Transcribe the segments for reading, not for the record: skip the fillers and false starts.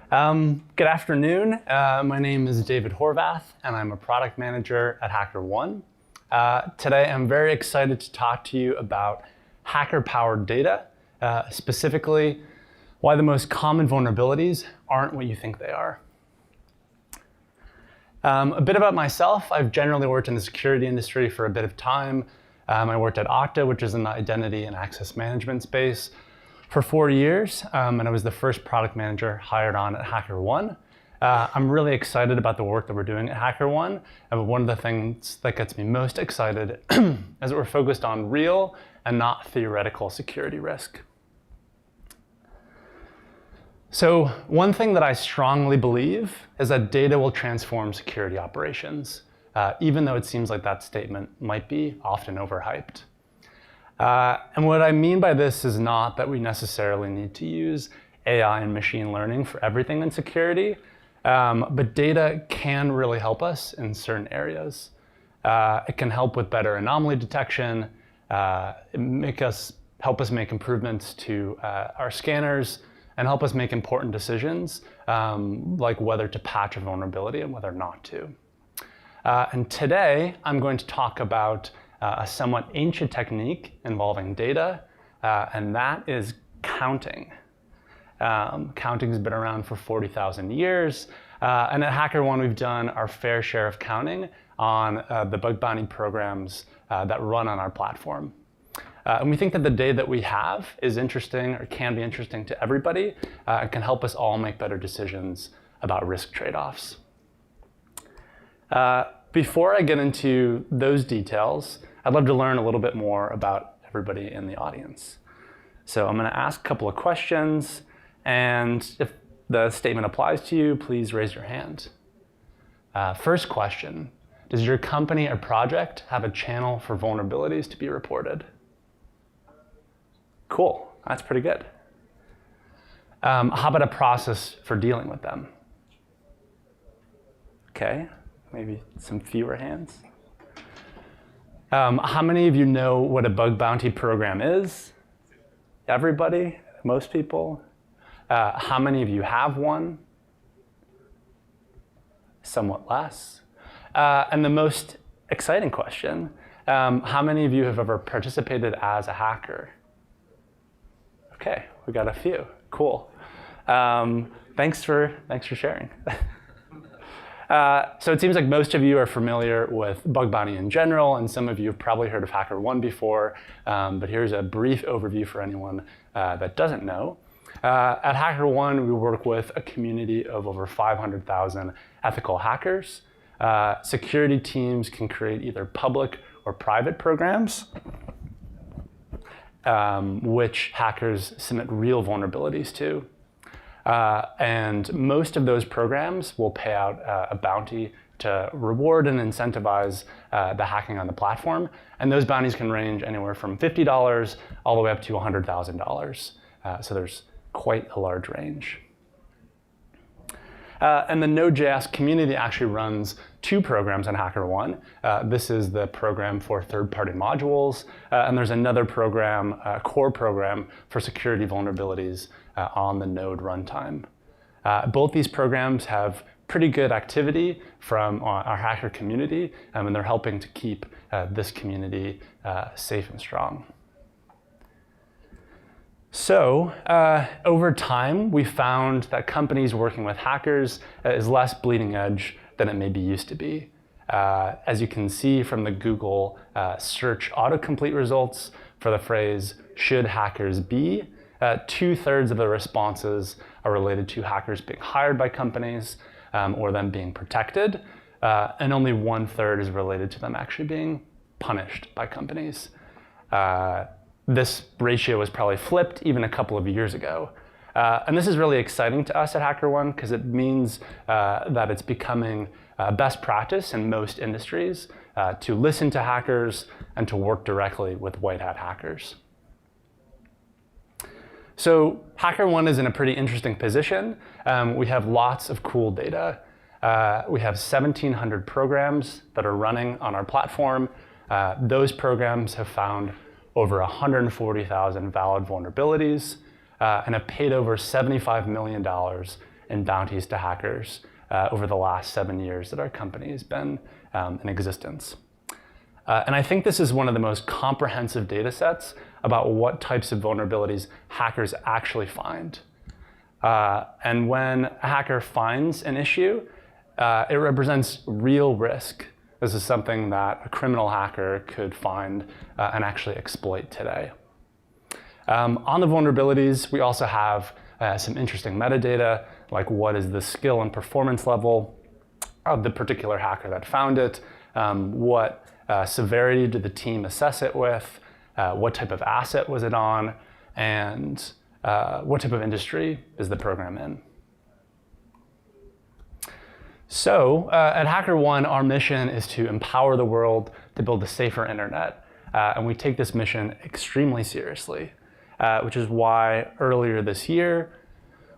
Good afternoon. My name is David Horvath, and I'm a product manager at HackerOne. Today, I'm very excited to talk to you about hacker-powered data, specifically why the most common vulnerabilities aren't what you think they are. A bit about myself. I've generally worked in the security industry for a bit of time. I worked at Okta, which is in the identity and access management space, for 4 years, and I was the first product manager hired on at HackerOne. I'm really excited about the work that we're doing at HackerOne, and one of the things that gets me most excited is that we're focused on real and not theoretical security risk. So one thing that I strongly believe is that data will transform security operations, even though it seems like that statement might be often overhyped. And what I mean by this is not that we necessarily need to use AI and machine learning for everything in security, but data can really help us in certain areas. It can help with better anomaly detection, help us make improvements to our scanners, and help us make important decisions, like whether to patch a vulnerability and whether not to. And today, I'm going to talk about a somewhat ancient technique involving data, and that is counting. Counting has been around for 40,000 years, and at HackerOne, we've done our fair share of counting on the bug bounty programs that run on our platform. And we think that the data that we have is interesting, or can be interesting to everybody, and can help us all make better decisions about risk trade-offs. Before I get into those details, I'd love to learn a little bit more about everybody in the audience. So I'm going to ask a couple of questions, and if the statement applies to you, please raise your hand. First question, does your company or project have a channel for vulnerabilities to be reported? Cool, that's pretty good. How about a process for dealing with them? Okay, maybe some fewer hands. How many of you know what a bug bounty program is? Everybody? Most people? How many of you have one? Somewhat less. And the most exciting question, how many of you have ever participated as a hacker? Okay, we got a few. Cool. Thanks for sharing. So it seems like most of you are familiar with bug bounty in general, and some of you have probably heard of HackerOne before, but here's a brief overview for anyone that doesn't know. At HackerOne, we work with a community of over 500,000 ethical hackers. Security teams can create either public or private programs, which hackers submit real vulnerabilities to. And most of those programs will pay out a bounty to reward and incentivize the hacking on the platform. And those bounties can range anywhere from $50 all the way up to $100,000. So there's quite a large range. And the Node.js community actually runs 2 programs on HackerOne. This is the program for third-party modules, and there's another program, a core program for security vulnerabilities on the Node runtime. Both these programs have pretty good activity from our hacker community, and they're helping to keep this community safe and strong. So over time, we found that companies working with hackers is less bleeding edge than it maybe used to be. As you can see from the Google search autocomplete results for the phrase, should hackers be, 2/3 of the responses are related to hackers being hired by companies or them being protected, and only 1/3 is related to them actually being punished by companies. This ratio was probably flipped even a couple of years ago. And this is really exciting to us at HackerOne because it means that it's becoming best practice in most industries to listen to hackers and to work directly with white hat hackers. So HackerOne is in a pretty interesting position. We have lots of cool data. We have 1,700 programs that are running on our platform. Those programs have found over 140,000 valid vulnerabilities and have paid over $75 million in bounties to hackers over the last 7 years that our company has been in existence. And I think this is one of the most comprehensive data sets about what types of vulnerabilities hackers actually find. And when a hacker finds an issue, it represents real risk. This is something that a criminal hacker could find and actually exploit today. On the vulnerabilities, we also have some interesting metadata, like what is the skill and performance level of the particular hacker that found it, what severity did the team assess it with, what type of asset was it on, and what type of industry is the program in. So at HackerOne, our mission is to empower the world to build a safer internet. And we take this mission extremely seriously, which is why earlier this year,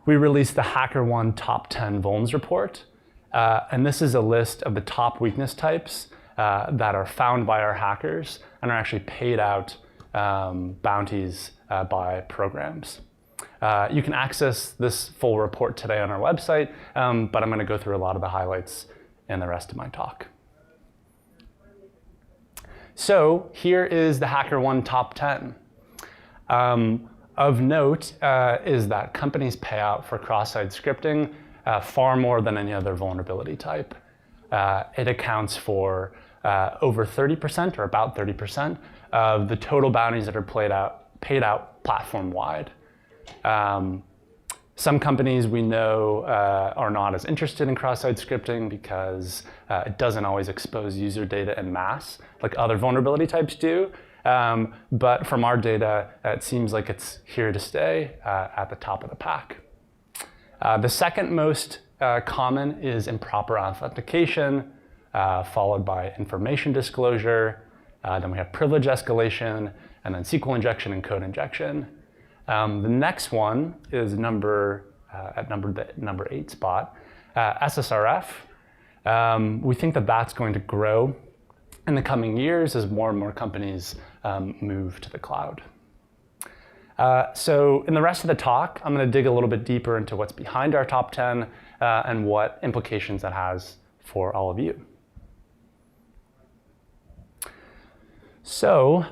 we released the HackerOne Top 10 Vulns report. And this is a list of the top weakness types that are found by our hackers and are actually paid out bounties by programs. You can access this full report today on our website, but I'm going to go through a lot of the highlights in the rest of my talk. So here is the HackerOne Top 10. Of note is that companies pay out for cross-site scripting far more than any other vulnerability type. It accounts for over 30% or about 30% of the total bounties that are paid out platform-wide. Some companies we know are not as interested in cross-site scripting because it doesn't always expose user data en masse like other vulnerability types do. But from our data, it seems like it's here to stay at the top of the pack. The second most common is improper authentication, followed by information disclosure. Then we have privilege escalation, and then SQL injection and code injection. The next one is number 8 spot, SSRF. We think that that's going to grow in the coming years as more and more companies move to the cloud. So in the rest of the talk, I'm going to dig a little bit deeper into what's behind our top 10 and what implications that has for all of you. So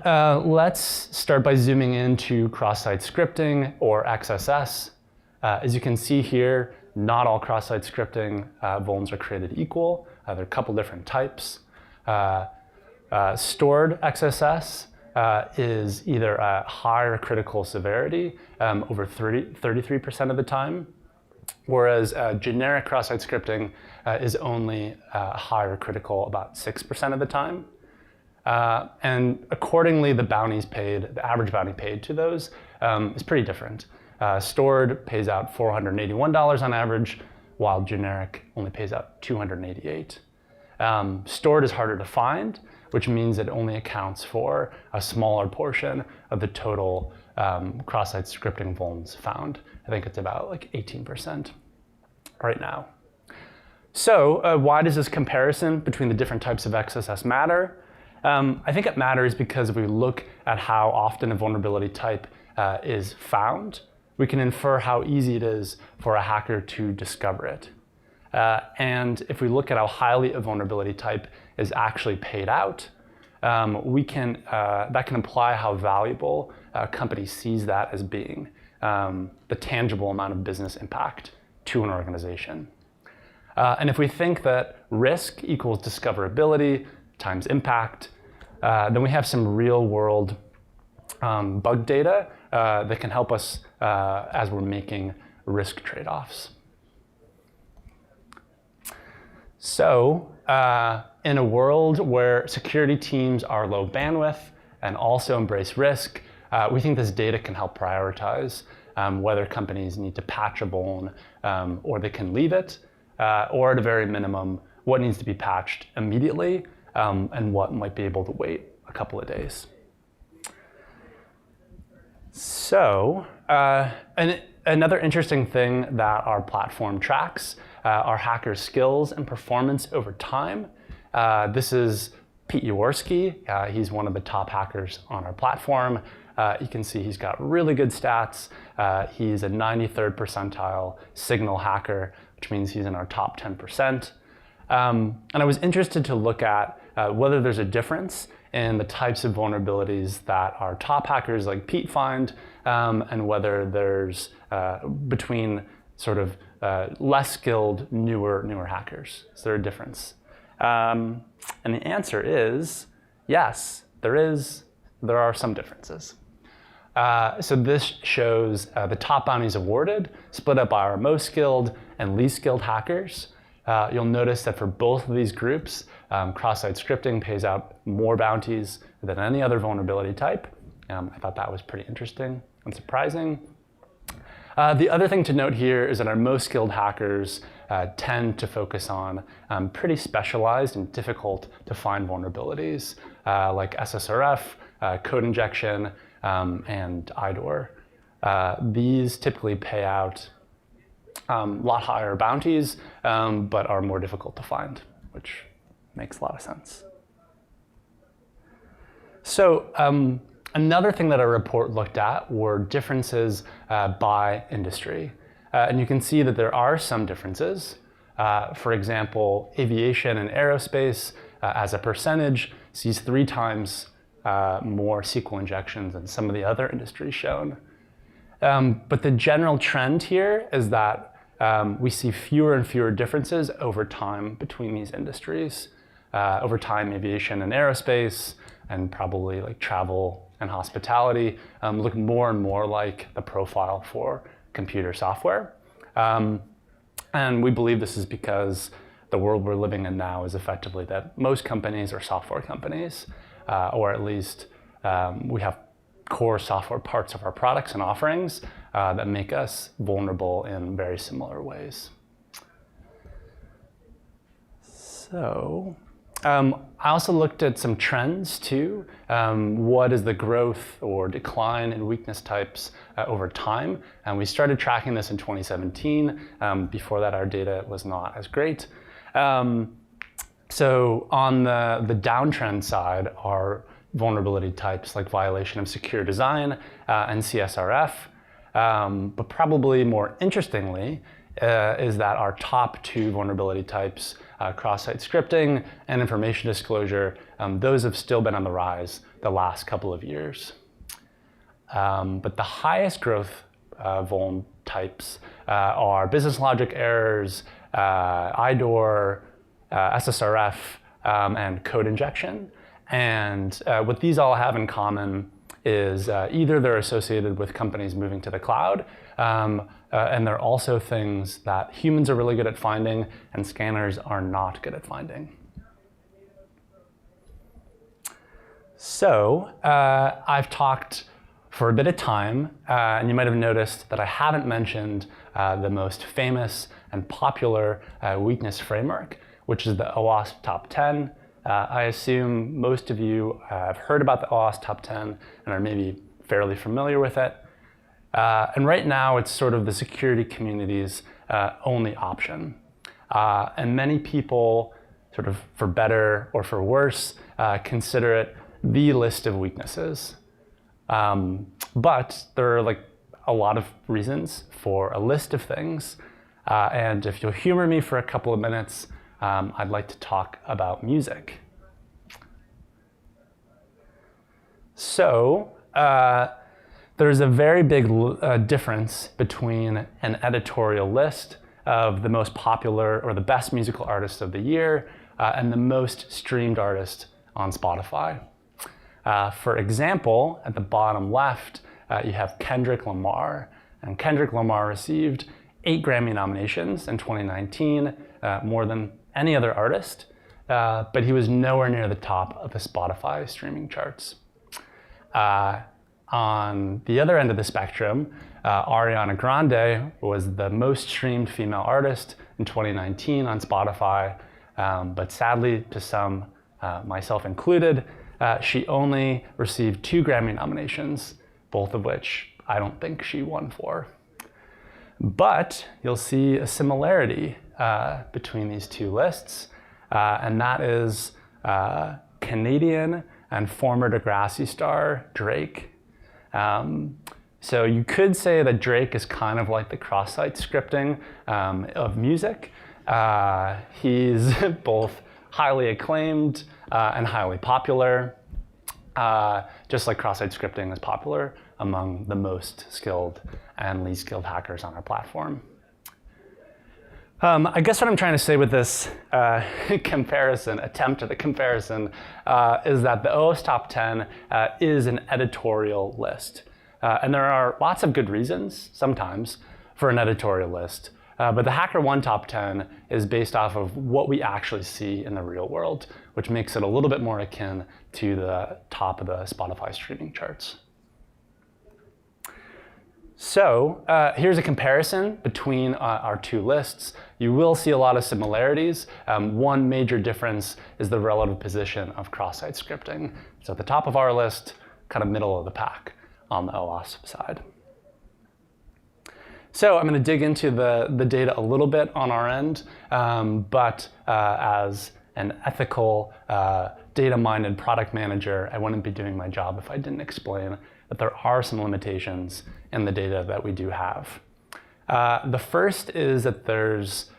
let's start by zooming into cross-site scripting, or XSS. As you can see here, not all cross-site scripting vulns are created equal. There are a couple different types. Stored XSS is either a higher critical severity, over 33% of the time, whereas generic cross-site scripting is only higher critical about 6% of the time. And accordingly, the average bounty paid to those is pretty different. Stored pays out $481 on average, while generic only pays out $288. Stored is harder to find, which means it only accounts for a smaller portion of the total cross-site scripting vulns found. I think it's about like 18% right now. So why does this comparison between the different types of XSS matter? I think it matters because if we look at how often a vulnerability type is found, we can infer how easy it is for a hacker to discover it. And if we look at how highly a vulnerability type is actually paid out, that can imply how valuable a company sees that as being, the tangible amount of business impact to an organization. And if we think that risk equals discoverability times impact, then we have some real world bug data that can help us as we're making risk trade-offs. So in a world where security teams are low bandwidth and also embrace risk, we think this data can help prioritize whether companies need to patch a vuln or they can leave it, or at a very minimum, what needs to be patched immediately and what might be able to wait a couple of days. So another interesting thing that our platform tracks are hackers' skills and performance over time. This is Pete Jaworski. He's one of the top hackers on our platform. You can see he's got really good stats. He's a 93rd percentile signal hacker, which means he's in our top 10%. And I was interested to look at whether there's a difference in the types of vulnerabilities that our top hackers like Pete find, and whether there's between sort of less skilled, newer hackers. Is there a difference? And the answer is yes, there are some differences. So this shows the top bounties awarded, split up by our most skilled and least skilled hackers. You'll notice that for both of these groups, cross-site scripting pays out more bounties than any other vulnerability type. I thought that was pretty interesting and surprising. The other thing to note here is that our most skilled hackers tend to focus on pretty specialized and difficult to find vulnerabilities like SSRF, code injection, and IDOR. These typically pay out a lot higher bounties, but are more difficult to find, which makes a lot of sense. So another thing that our report looked at were differences by industry. And you can see that there are some differences. For example, aviation and aerospace, as a percentage, sees 3 times more SQL injections than some of the other industries shown. But the general trend here is that we see fewer and fewer differences over time between these industries. Over time, aviation and aerospace, and probably like travel and hospitality, look more and more like the profile for computer software. And we believe this is because the world we're living in now is effectively that most companies are software companies, or at least we have core software parts of our products and offerings that make us vulnerable in very similar ways. So I also looked at some trends too. What is the growth or decline in weakness types over time? And we started tracking this in 2017. Before that, our data was not as great. So on the downtrend side are vulnerability types like violation of secure design and CSRF. But probably more interestingly is that our top 2 vulnerability types, cross-site scripting and information disclosure, those have still been on the rise the last couple of years. But the highest growth vuln types are business logic errors, IDOR, SSRF, and code injection. And what these all have in common is either they're associated with companies moving to the cloud, and they're also things that humans are really good at finding and scanners are not good at finding. So I've talked for a bit of time, and you might have noticed that I haven't mentioned the most famous and popular weakness framework, which is the OWASP Top 10. I assume most of you have heard about the OWASP Top 10 and are maybe fairly familiar with it. And right now, it's sort of the security community's only option. And many people, sort of for better or for worse, consider it the list of weaknesses. But there are like a lot of reasons for a list of things. And if you'll humor me for a couple of minutes, I'd like to talk about music. So there's a very big difference between an editorial list of the most popular or the best musical artists of the year and the most streamed artist on Spotify. For example, at the bottom left, you have Kendrick Lamar. And Kendrick Lamar received 8 Grammy nominations in 2019, more than any other artist, but he was nowhere near the top of the Spotify streaming charts. On the other end of the spectrum, Ariana Grande was the most streamed female artist in 2019 on Spotify, but sadly to some, myself included, she only received 2 Grammy nominations, both of which I don't think she won for. But you'll see a similarity between these 2 lists, and that is Canadian and former Degrassi star Drake. So you could say that Drake is kind of like the cross-site scripting of music. He's both highly acclaimed and highly popular, just like cross-site scripting is popular among the most skilled and least skilled hackers on our platform. I guess what I'm trying to say with this attempt at a comparison, is that the OWASP Top 10 is an editorial list. And there are lots of good reasons, sometimes, for an editorial list. But the HackerOne Top 10 is based off of what we actually see in the real world, which makes it a little bit more akin to the top of the Spotify streaming charts. So here's a comparison between our two lists. You will see a lot of similarities. One major difference is the relative position of cross-site scripting. So at the top of our list, kind of middle of the pack on the OWASP side. So I'm going to dig into the data a little bit on our end, but as an ethical, data-minded product manager, I wouldn't be doing my job if I didn't explain that there are some limitations in the data that we do have. The first is that there's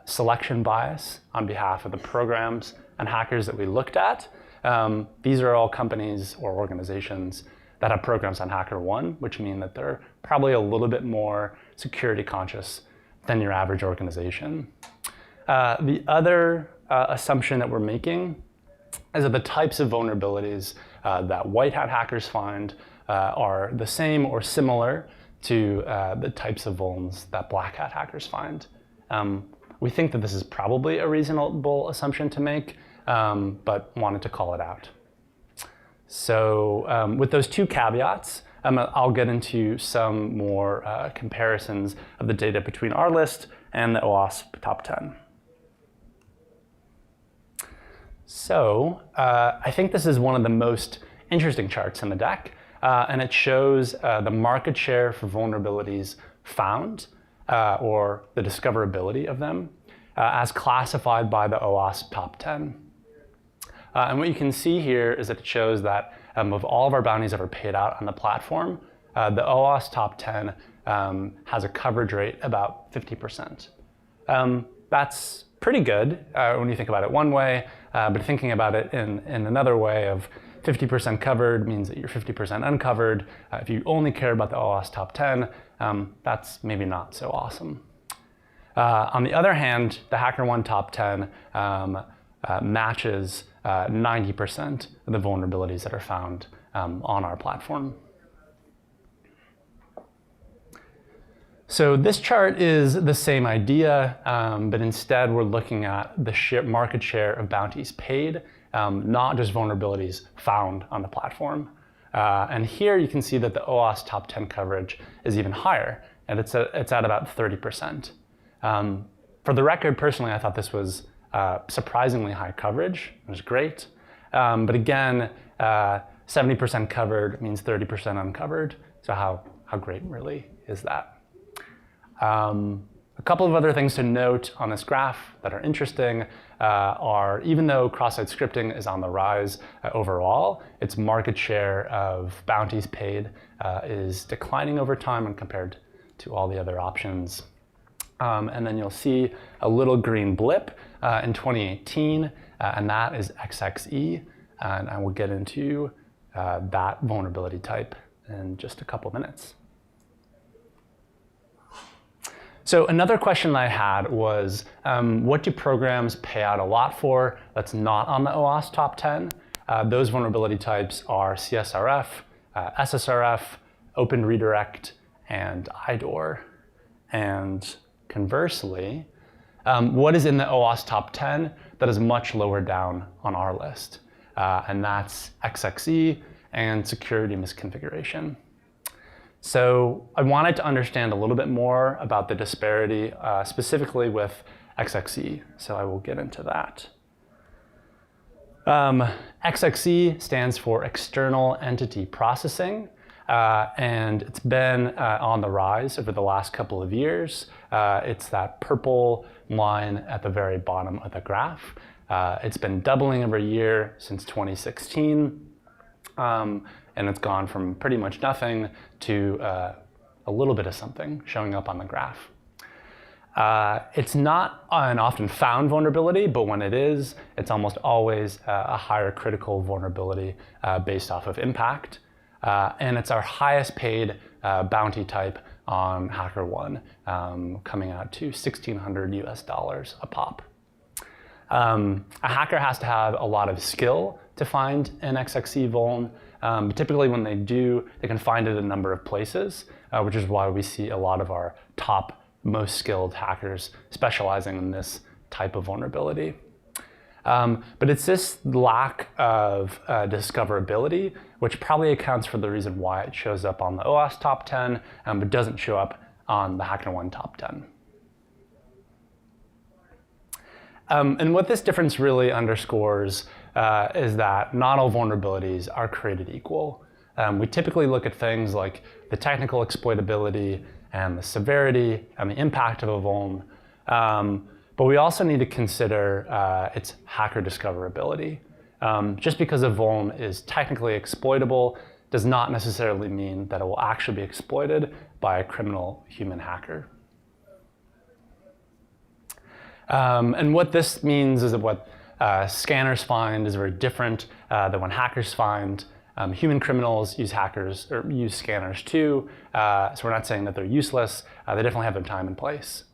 selection bias on behalf of the programs and hackers that we looked at. These are all companies or organizations that have programs on HackerOne, which mean that they're probably a little bit more security conscious than your average organization. The other assumption that we're making is that the types of vulnerabilities that white hat hackers find are the same or similar to the types of vulns that black hat hackers find. We think that this is probably a reasonable assumption to make, but wanted to call it out. So with those two caveats, I'll get into some more comparisons of the data between our list and the OWASP Top 10. So I think this is one of the most interesting charts in the deck, and it shows the market share for vulnerabilities found, or the discoverability of them, as classified by the OWASP Top 10. And what you can see here is that it shows that of all of our bounties ever paid out on the platform, the OWASP Top 10 has a coverage rate about 50%. That's pretty good when you think about it one way, but thinking about it in another way of 50% covered means that you're 50% uncovered. If you only care about the OWASP Top 10, that's maybe not so awesome. On the other hand, the HackerOne Top 10 matches 90% of the vulnerabilities that are found on our platform. So this chart is the same idea, but instead we're looking at the market share of bounties paid, not just vulnerabilities found on the platform. And here you can see that the OWASP Top 10 coverage is even higher, and it's at about 30%. For the record, personally, I thought this was surprisingly high coverage. It was great. But again, 70% covered means 30% uncovered. So how great really is that? A couple of other things to note on this graph that are interesting are, even though cross-site scripting is on the rise overall, its market share of bounties paid is declining over time when compared to all the other options. And then you'll see a little green blip in 2018, and that is XXE, and I will get into that vulnerability type in just a couple minutes. So another question I had was, what do programs pay out a lot for that's not on the OWASP Top 10? Those vulnerability types are CSRF, SSRF, Open Redirect, and IDOR. And conversely, what is in the OWASP Top 10 that is much lower down on our list? And that's XXE and security misconfiguration. So I wanted to understand a little bit more about the disparity, specifically with XXE. So I will get into that. XXE stands for External Entity Processing, and it's been on the rise over the last couple of years. It's that purple line at the very bottom of the graph. It's been doubling every year since 2016. and it's gone from pretty much nothing to a little bit of something showing up on the graph. It's not an often found vulnerability, but when it is, it's almost always a higher critical vulnerability based off of impact. And it's our highest paid bounty type on HackerOne, coming out to $1,600 US a pop. A hacker has to have a lot of skill to find an XXC vuln. But typically when they do, they can find it a number of places, which is why we see a lot of our top most skilled hackers specializing in this type of vulnerability. But it's this lack of discoverability, which probably accounts for the reason why it shows up on the OWASP top 10, but doesn't show up on the HackerOne top 10. And what this difference really underscores is that not all vulnerabilities are created equal. We typically look at things like the technical exploitability and the severity and the impact of a vuln. But we also need to consider its hacker discoverability. Just because a vuln is technically exploitable does not necessarily mean that it will actually be exploited by a criminal human hacker. And what this means is that what scanners find is very different than what hackers find. Human criminals use hackers or use scanners too, so we're not saying that they're useless. They definitely have their time and place.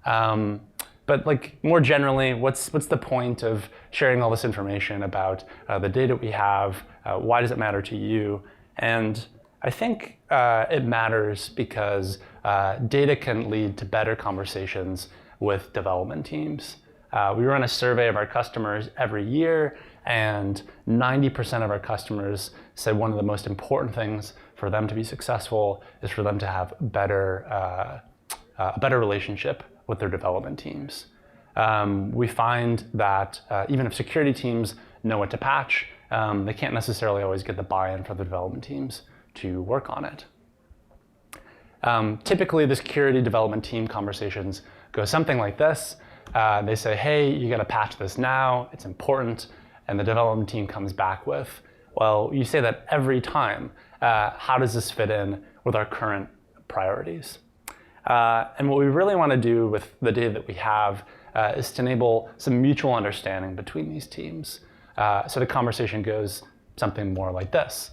But like more generally, what's the point of sharing all this information about the data we have? Why does it matter to you? And I think it matters because data can lead to better conversations with development teams. We run a survey of our customers every year, and 90% of our customers said one of the most important things for them to be successful is for them to have a better relationship with their development teams. We find that even if security teams know what to patch, they can't necessarily always get the buy-in from the development teams to work on it. Typically, the security development team conversations go something like this. They say, hey, you gotta patch this now, it's important. And the development team comes back with, well, you say that every time. How does this fit in with our current priorities? And what we really want to do with the data that we have is to enable some mutual understanding between these teams. So the conversation goes something more like this.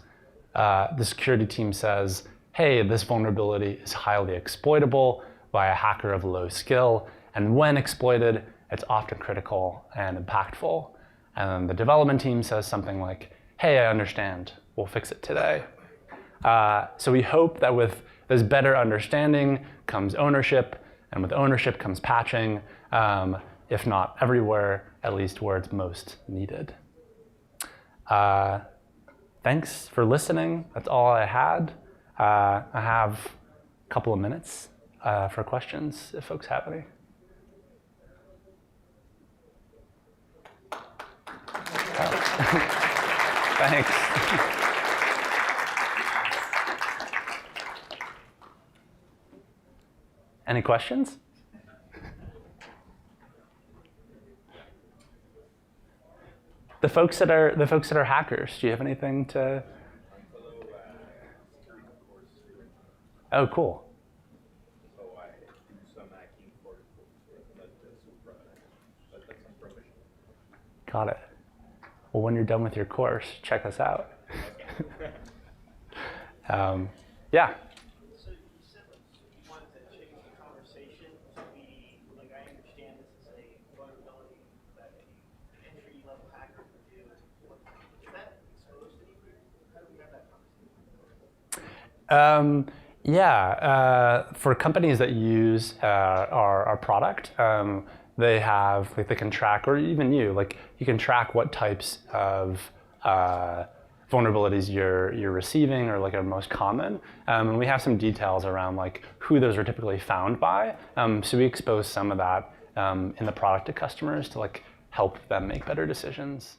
The security team says, hey, this vulnerability is highly exploitable by a hacker of low skill, and when exploited, it's often critical and impactful. And then the development team says something like, hey, I understand, we'll fix it today. So we hope that with this better understanding comes ownership, and with ownership comes patching, if not everywhere, at least where it's most needed. Thanks for listening. That's all I had. I have a couple of minutes for questions, if folks have any. Thanks. Any questions? The folks that are hackers, do you have anything to? Oh, cool. So I do some hacking for that's unpermission. Got it. Well, when you're done with your course, check us out. Yeah. So you said you wanted to change the conversation to be, like I understand this is a vulnerability that an entry-level hacker would do. Is that exposed to anybody? How do we have that conversation? For companies that use our product, they have, like, they can track, or even you, like, you can track what types of vulnerabilities you're receiving, or like are most common. And we have some details around like who those are typically found by. So we expose some of that in the product to customers to like help them make better decisions.